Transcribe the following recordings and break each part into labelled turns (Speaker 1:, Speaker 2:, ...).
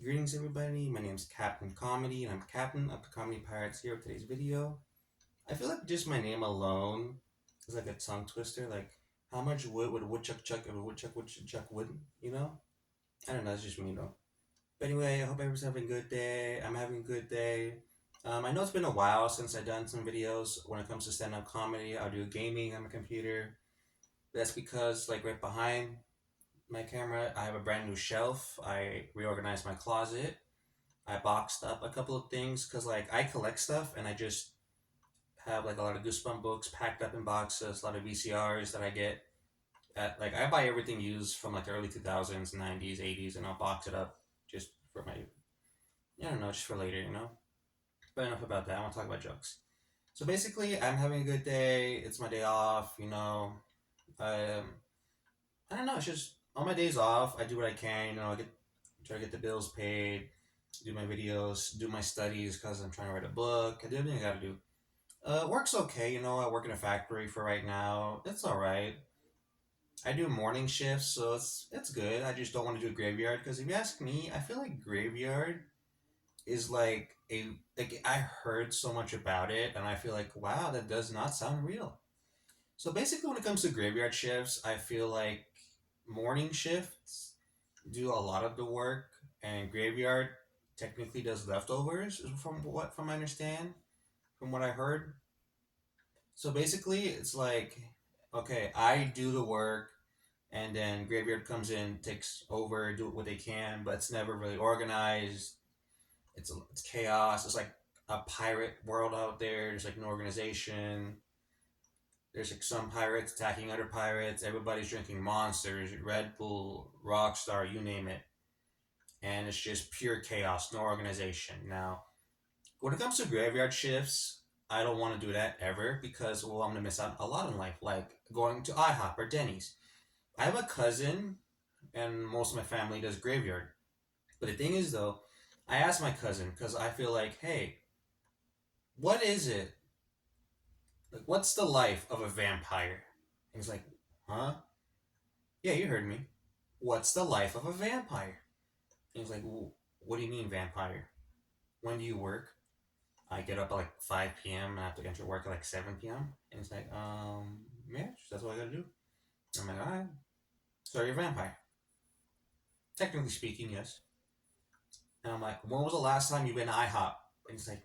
Speaker 1: Greetings, everybody. My name is Captain Comedy, and I'm Captain of the Comedy Pirates here with today's video. I feel like just my name alone is like a tongue twister. Like, how much wood would a woodchuck chuck if a woodchuck wouldn't? You know? I don't know. It's just me, though. But anyway, I hope everyone's having a good day. I'm having a good day. I know it's been a while since I've done some videos when it comes to stand-up comedy. I'll do gaming on my computer. That's because, like, right behind my camera, I have a brand new shelf. I reorganized my closet. I boxed up a couple of things because like I collect stuff and I just have like a lot of Goosebump books packed up in boxes, a lot of VCRs that I get at like I buy everything used from like the early 2000s, 90s, 80s, and I'll box it up just for my I don't know, just for later, you know. But enough about that. I want to talk about jokes. So basically, I'm having a good day. It's my day off, you know. Um, I don't know. It's just on my days off, I do what I can. You know, I get try to get the bills paid, do my videos, do my studies because I'm trying to write a book. I do everything I got to do. Work's okay. You know, I work in a factory for right now. It's all right. I do morning shifts, so it's good. I just don't want to do graveyard because if you ask me, I feel like graveyard is like I heard so much about it, and I feel like wow, that does not sound real. So basically, when it comes to graveyard shifts, I feel like morning shifts do a lot of the work, and graveyard technically does leftovers, from I understand, from what I heard. So basically, it's like, okay, I do the work, and then graveyard comes in, takes over, do what they can, but it's never really organized. It's chaos. It's like a pirate world out there. There's like no organization. There's like some pirates attacking other pirates. Everybody's drinking monsters, Red Bull, Rockstar, you name it. And it's just pure chaos, no organization. Now, when it comes to graveyard shifts, I don't want to do that ever because, well, I'm going to miss out a lot in life, like going to IHOP or Denny's. I have a cousin, and most of my family does graveyard. But the thing is, though, I asked my cousin because I feel like, hey, what is it? Like, what's the life of a vampire? And he's like, huh? Yeah, you heard me. What's the life of a vampire? And he's like, well, what do you mean vampire? When do you work? I get up at like 5 p.m. and I have to enter work at like 7 p.m. And it's like, yeah, that's what I gotta do. I'm like, all right. So you're a vampire. Technically speaking, yes. And I'm like, when was the last time you've been to IHOP? And he's like,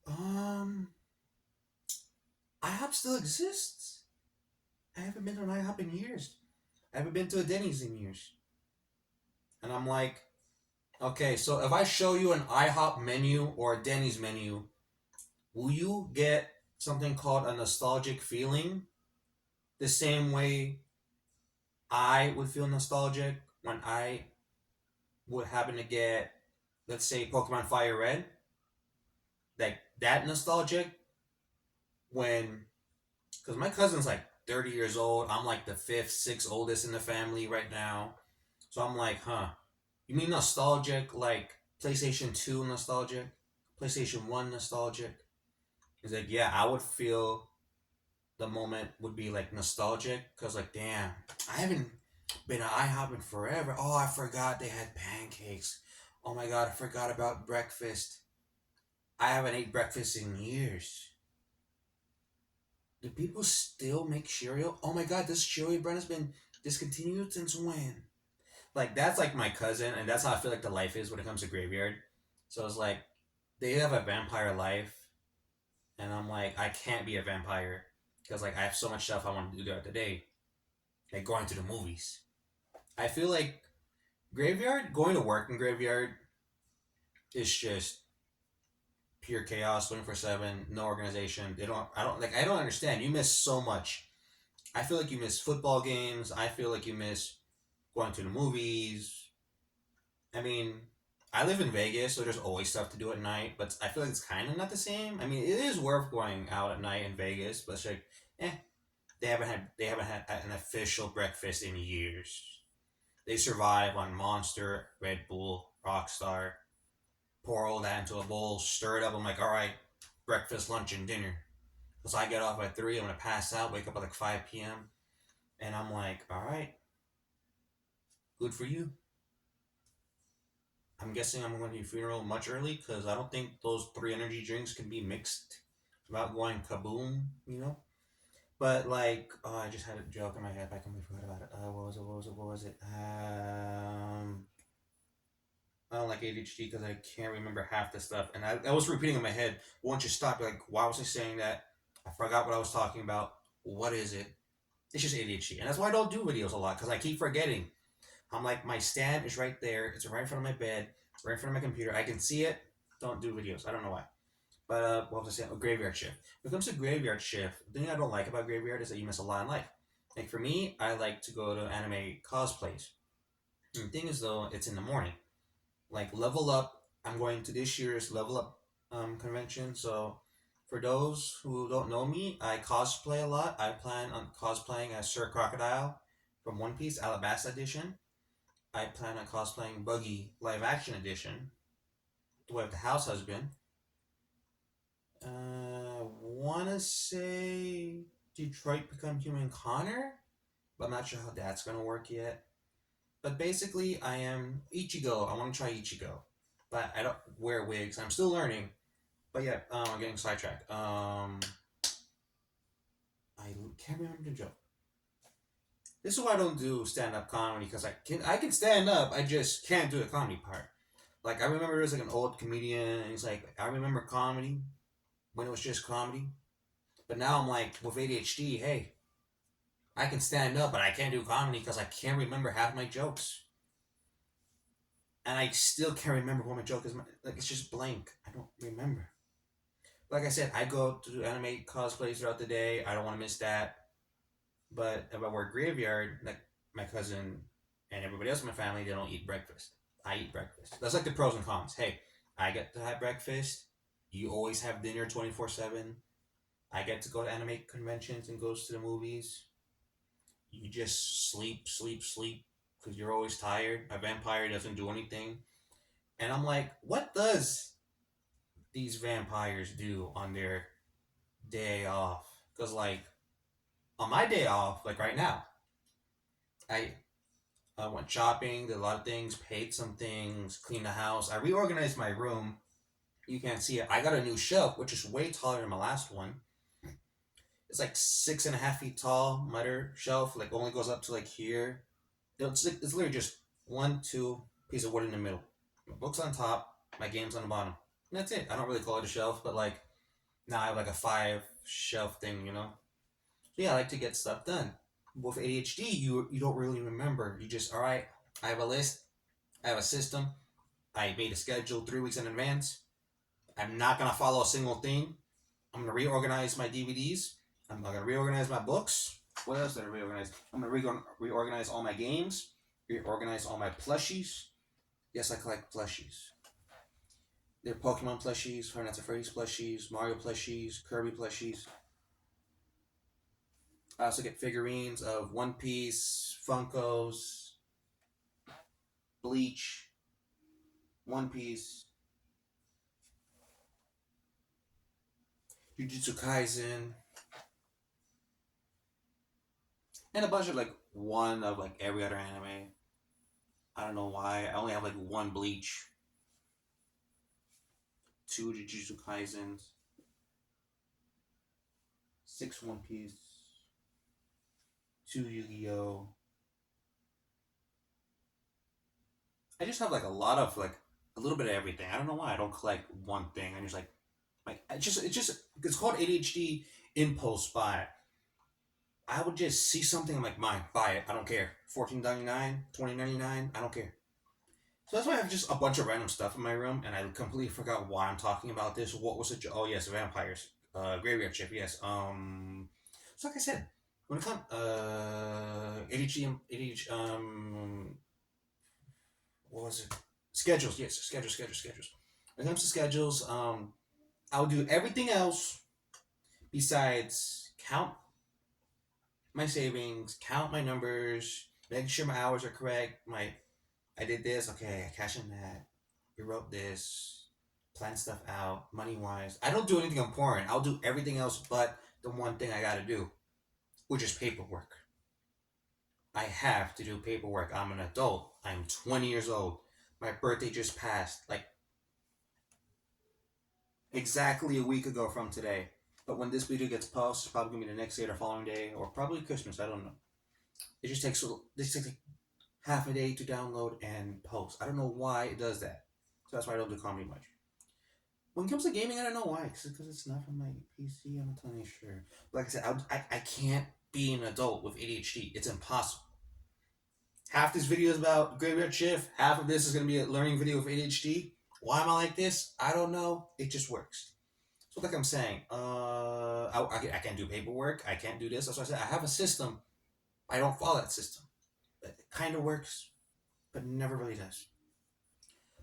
Speaker 1: um, IHOP still exists. I haven't been to an IHOP in years. I haven't been to a Denny's in years. And I'm like, okay, so if I show you an IHOP menu or a Denny's menu, will you get something called a nostalgic feeling? The same way I would feel nostalgic when I would happen to get, let's say, Pokemon Fire Red. Like that nostalgic when, because my cousin's like 30 years old. I'm like the fifth, sixth oldest in the family right now. So I'm like, huh, you mean nostalgic like PlayStation 2 nostalgic? PlayStation 1 nostalgic? He's like, yeah, I would feel the moment would be like nostalgic because like damn, I haven't been to IHOP in forever. Oh, I forgot they had pancakes. Oh my god, I forgot about breakfast. I haven't ate breakfast in years. Do people still make cereal? Oh my god, this cereal brand has been discontinued since when? Like that's like my cousin, and that's how I feel like the life is when it comes to graveyard. So it's like they have a vampire life, and I'm like I can't be a vampire because like I have so much stuff I want to do throughout the day, like going to the movies. I feel like graveyard, going to work in graveyard is just pure chaos, 24/7, no organization. I don't understand. You miss so much. I feel like you miss football games. I feel like you miss going to the movies. I mean, I live in Vegas, so there's always stuff to do at night, but I feel like it's kind of not the same. I mean, it is worth going out at night in Vegas, but it's like, eh, they haven't had an official breakfast in years. They survive on Monster, Red Bull, Rockstar. Pour all that into a bowl, stir it up. I'm like, all right, breakfast, lunch, and dinner. So I get off at 3, I'm gonna pass out, wake up at like 5 p.m. And I'm like, all right, good for you. I'm guessing I'm going to your funeral much early because I don't think those three energy drinks can be mixed without going kaboom, you know? But like, oh, I just had a joke in my head. I completely forgot about it. What was it? What was it? What was it? I don't like ADHD because I can't remember half the stuff, and I was repeating in my head. Once you stop, you're like, why was I saying that? I forgot what I was talking about. What is it? It's just ADHD, and that's why I don't do videos a lot because I keep forgetting. I'm like, my stand is right there. It's right in front of my bed, right in front of my computer. I can see it. Don't do videos. I don't know why. But what was I saying? A graveyard shift. When it comes to graveyard shift, the thing I don't like about graveyard is that you miss a lot in life. Like for me, I like to go to anime cosplays. And the thing is, though, it's in the morning. Like level up, I'm going to this year's level up convention. So for those who don't know me, I cosplay a lot. I plan on cosplaying as Sir Crocodile from One Piece Alabasta Edition. I plan on cosplaying Buggy live action edition with the house husband. Wanna say Detroit Become Human Connor, but I'm not sure how that's gonna work yet. But basically, I am Ichigo. I want to try Ichigo, but I don't wear wigs. I'm still learning. But yeah, I'm getting sidetracked. I can't remember the joke. This is why I don't do stand up comedy because I can stand up. I just can't do the comedy part. Like I remember there was like an old comedian, and he's like, I remember comedy when it was just comedy. But now I'm like, with ADHD, hey, I can stand up, but I can't do comedy because I can't remember half my jokes. And I still can't remember what my joke is. Like, it's just blank. I don't remember. Like I said, I go to do anime cosplays throughout the day. I don't want to miss that. But if I work graveyard, like my cousin and everybody else in my family, they don't eat breakfast. I eat breakfast. That's like the pros and cons. Hey, I get to have breakfast. You always have dinner 24/7. I get to go to anime conventions and goes to the movies. You just sleep, sleep, sleep because you're always tired. A vampire doesn't do anything. And I'm like, what does these vampires do on their day off? Because, like, on my day off, like right now, I I went shopping, did a lot of things, paid some things, cleaned the house. I reorganized my room. You can't see it. I got a new shelf, which is way taller than my last one. It's like 6.5 feet tall, miter shelf. Like only goes up to like here. It's literally just one, two piece of wood in the middle. My books on top, my games on the bottom. And that's it. I don't really call it a shelf, but like now I have like a 5 shelf thing, you know. So yeah, I like to get stuff done. With ADHD, you don't really remember. You just all right. I have a list. I have a system. I made a schedule 3 weeks in advance. I'm not gonna follow a single thing. I'm gonna reorganize my DVDs. I'm gonna reorganize my books. What else did I reorganize? I'm gonna reorganize all my games. Reorganize all my plushies. Yes, I collect plushies. They're Pokemon plushies, Five Nights at Freddy's plushies, Mario plushies, Kirby plushies. I also get figurines of One Piece, Funkos, Bleach, One Piece, Jujutsu Kaisen, and a bunch of like one of like every other anime. I don't know why. I only have like one Bleach, two Jujutsu Kaisens, six One Piece, two Yu-Gi-Oh. I just have like a lot of like a little bit of everything. I don't know why I don't collect one thing. I'm just like it's called ADHD impulse buy. I would just see something I'm like, mine, buy it. I don't care. 14.99, 20.99, I don't care. So that's why I have just a bunch of random stuff in my room, and I completely forgot why I'm talking about this. What was it? Oh yes, vampires. Graveyard shift. Yes. So like I said, when it comes ADHD, what was it? Schedules. Yes, schedules. When it comes to schedules, I'll do everything else besides count my savings, count my numbers, make sure my hours are correct. I did this, okay, I cashed in that. We wrote this, plan stuff out, money wise. I don't do anything important. I'll do everything else but the one thing I gotta do, which is paperwork. I have to do paperwork. I'm an adult. I'm 20 years old. My birthday just passed, like exactly a week ago from today. But when this video gets posted, it's probably gonna be the next day or the following day, or probably Christmas. I don't know. It just takes like half a day to download and post. I don't know why it does that. So that's why I don't do comedy much. When it comes to gaming, I don't know why. Because it's not from my PC. I'm not totally sure. Like I said, I can't be an adult with ADHD. It's impossible. Half this video is about graveyard shift. Half of this is going to be a learning video with ADHD. Why am I like this? I don't know. It just works. So like I'm saying, I can't do paperwork. I can't do this. That's why I said I have a system. I don't follow that system. It kind of works, but never really does.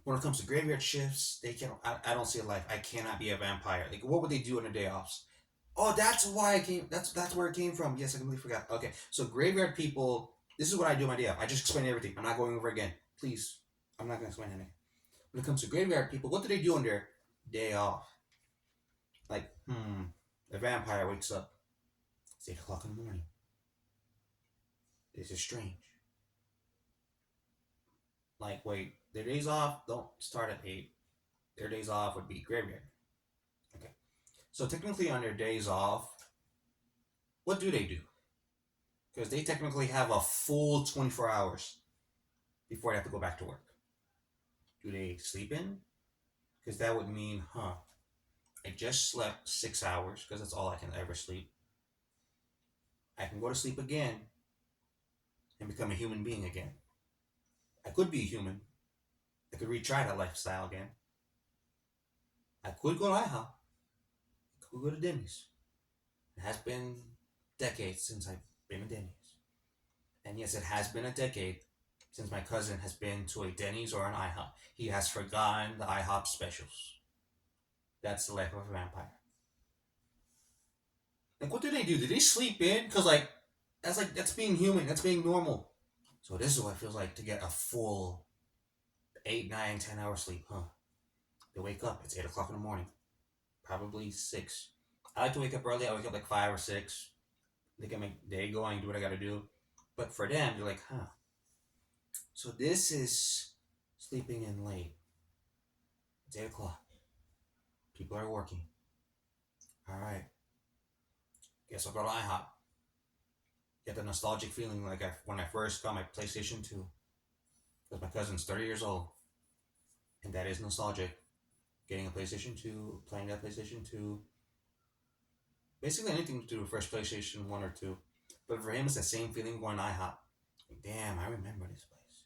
Speaker 1: When it comes to graveyard shifts, they can. I don't see a life. I cannot be a vampire. Like, what would they do on their day offs? Oh, that's why I came. That's where it came from. Yes, I completely forgot. Okay, so graveyard people. This is what I do on my day off. I just explain everything. I'm not going over again. Please, I'm not going to explain anything. When it comes to graveyard people, what do they do on their day off? Like, a vampire wakes up. It's 8 o'clock in the morning. This is strange. Like, wait, their days off don't start at 8. Their days off would be graveyard. Okay. So technically on their days off, what do they do? Because they technically have a full 24 hours before they have to go back to work. Do they sleep in? Because that would mean, I just slept 6 hours because that's all I can ever sleep. I can go to sleep again and become a human being again. I could be a human. I could retry that lifestyle again. I could go to IHOP. I could go to Denny's. It has been decades since I've been to Denny's. And yes, it has been a decade since my cousin has been to a Denny's or an IHOP. He has forgotten the IHOP specials. That's the life of a vampire. Like, what do? Do they sleep in? Because, that's being human. That's being normal. So this is what it feels like to get a full 8, 9, 10 hour sleep, huh? They wake up. It's 8 o'clock in the morning. Probably 6. I like to wake up early. I wake up like 5 or 6. They get my day going, do what I gotta do. But for them, they're like, so this is sleeping in late. It's 8 o'clock. People are working. Alright. Guess I'll go to IHOP. Get the nostalgic feeling like when I first got my PlayStation 2. Because my cousin's 30 years old. And that is nostalgic. Getting a PlayStation 2, playing that PlayStation 2. Basically anything to do with first PlayStation 1 or 2. But for him, it's the same feeling going to IHOP. Like, damn, I remember this place.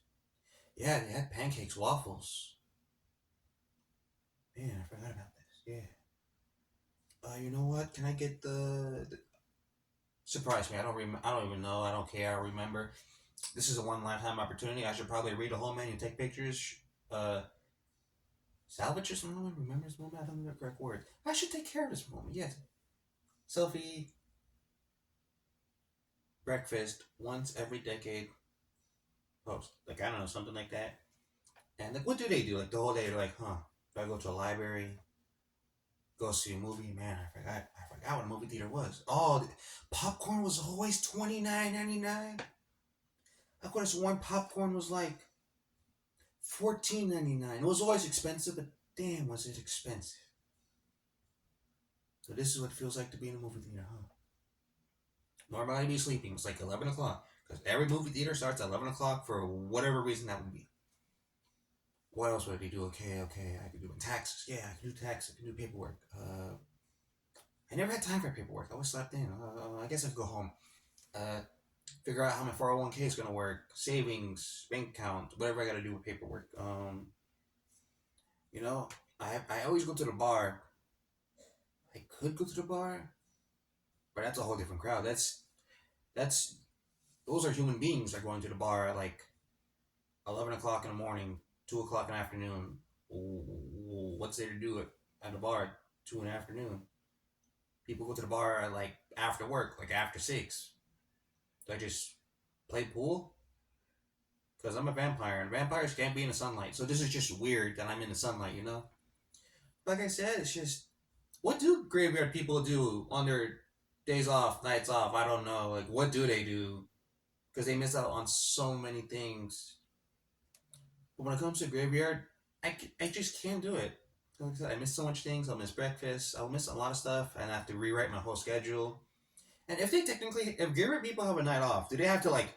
Speaker 1: Yeah, they had pancakes, waffles. Man, I forgot about this. Yeah. You know what? Can I get the surprise me? I don't even know. I don't care. I remember. This is a one lifetime opportunity. I should probably read a whole menu, take pictures. Salvage or something. Remember this moment? I don't know the correct word. I should take care of this moment. Yes. Selfie. Breakfast once every decade. Post. Like, I don't know, something like that. And like, what do they do? Like the whole day, they're like, do I go to a library? Go see a movie? Man, I forgot what a movie theater was. Oh, popcorn was always $29.99. I could have sworn popcorn was like $14.99. It was always expensive, but damn, was it expensive. So this is what it feels like to be in a movie theater, huh? Normally I'd be sleeping. It's like 11 o'clock. Because every movie theater starts at 11 o'clock for whatever reason that would be. What else would I do? Okay, I could do taxes. Yeah, I can do taxes. I can do paperwork. I never had time for paperwork. I always slept in. I guess I could go home. Figure out how my 401k is going to work. Savings, bank account, whatever I got to do with paperwork. I always go to the bar. I could go to the bar, but that's a whole different crowd. Those are human beings that are going to the bar at like 11 o'clock in the morning, 2 o'clock in the afternoon. What's there to do at the bar at 2 in the afternoon? People go to the bar like after work, like after 6. Do I just play pool? Because I'm a vampire, and vampires can't be in the sunlight. So this is just weird that I'm in the sunlight, you know? Like I said, it's just, what do graveyard people do on their days off, nights off? I don't know. Like, what do they do? Because they miss out on so many things. But when it comes to graveyard, I just can't do it. Like I said, I miss so much things. I'll miss breakfast. I'll miss a lot of stuff, and I have to rewrite my whole schedule. And if graveyard people have a night off, do they have to like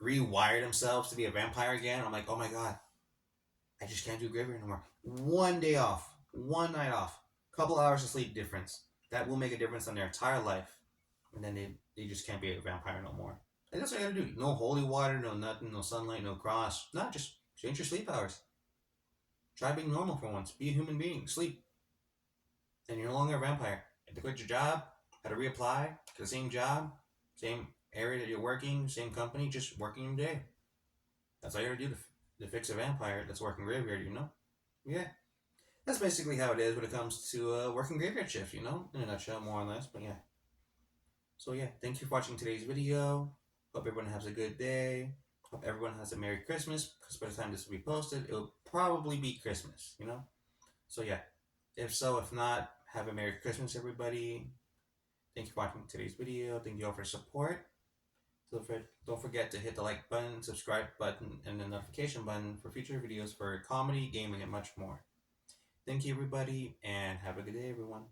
Speaker 1: rewire themselves to be a vampire again? I'm like, oh my god, I just can't do graveyard anymore. One day off, one night off, couple hours of sleep difference. That will make a difference on their entire life. And then they just can't be a vampire no more. And that's what I gotta do. No holy water, no nothing, no sunlight, no cross. Not just change your sleep hours. Try being normal for once. Be a human being. Sleep. And you're no longer a vampire. You have to quit your job, had to reapply to the same job, same area that you're working, same company, just working your day. That's all you gotta do to fix a vampire that's working graveyard, you know? Yeah. That's basically how it is when it comes to working graveyard shift, you know? In a nutshell, more or less. But yeah. So yeah, thank you for watching today's video. Hope everyone has a good day. Hope everyone has a Merry Christmas, because by the time this will be posted, it'll probably be Christmas, you know? So yeah, if not, have a Merry Christmas, everybody. Thank you for watching today's video. Thank you all for support. Don't forget to hit the like button, subscribe button, and the notification button for future videos for comedy, gaming, and much more. Thank you, everybody, and have a good day, everyone.